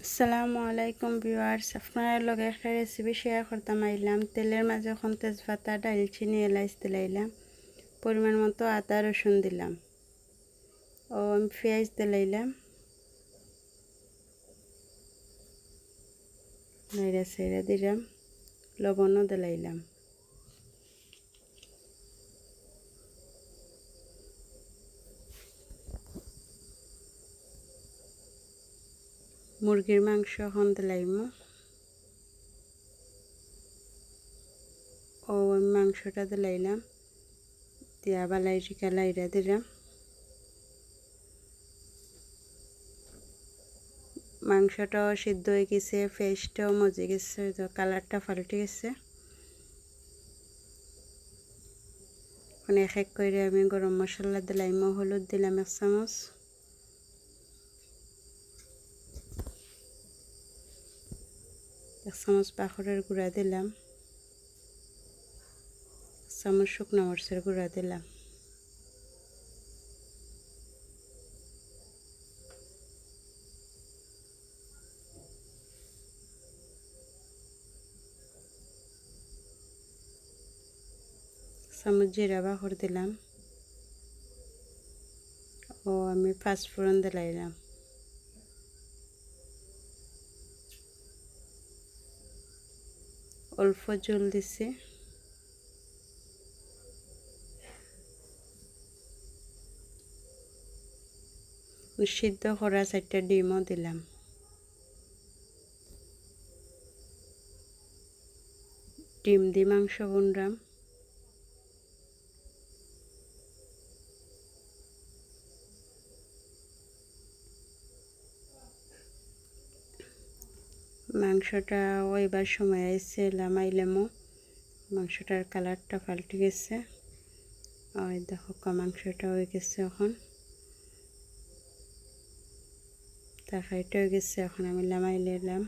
আসসালামু আলাইকুম ভিউয়ার্স, আপনার লগে একটা রেসিপি শেয়ার করতাম আইলাম। তেলের মাঝে এখন তেজপাতা, দারচিনি, এলাচ দিলাইলাম, পরিমাণ মতো আদা রসুন দিলাম ও আমি পেঁয়াজ দিলাইলাম, নাইরা সাইরা দিলাম, লবণও দিলাইলাম। মুরগির মাংস এখন দিলাইম ও আমি মাংসটা দিলাইলাম, দিয়া বালাই টিকা লাইরা দিলাম। মাংসটাও সিদ্ধ হয়ে গেছে, পেস্টটাও মজে গেছে, কালারটা পাল্টে গেছে। এখন এক এক করে আমি গরম মশলা দিলাম, হলুদ দিলাম 1 চামচ, এক চামচ বাখরের গুঁড়া দিলাম, 1 চামচ শুকনো মরিচের গুঁড়া দিলাম, চামচ জিরা বাখর দিলাম ও আমি পাঁচফোড়ন দিলাইলাম। অল্প জল দিছি, সিদ্ধ করা 4টা ডিমও দিলাম। ডিম দিয়ে মাংস বুনলাম, মাংসটা ওইবার সময় আইসে লামাইলামও, মাংসটার কালারটা পাল্টে গেছে। ওই দেখো মাংসটা হয়ে গেছে, এখন তরকারিটা হয়ে গেছে, এখন আমি লামাই নিলাম।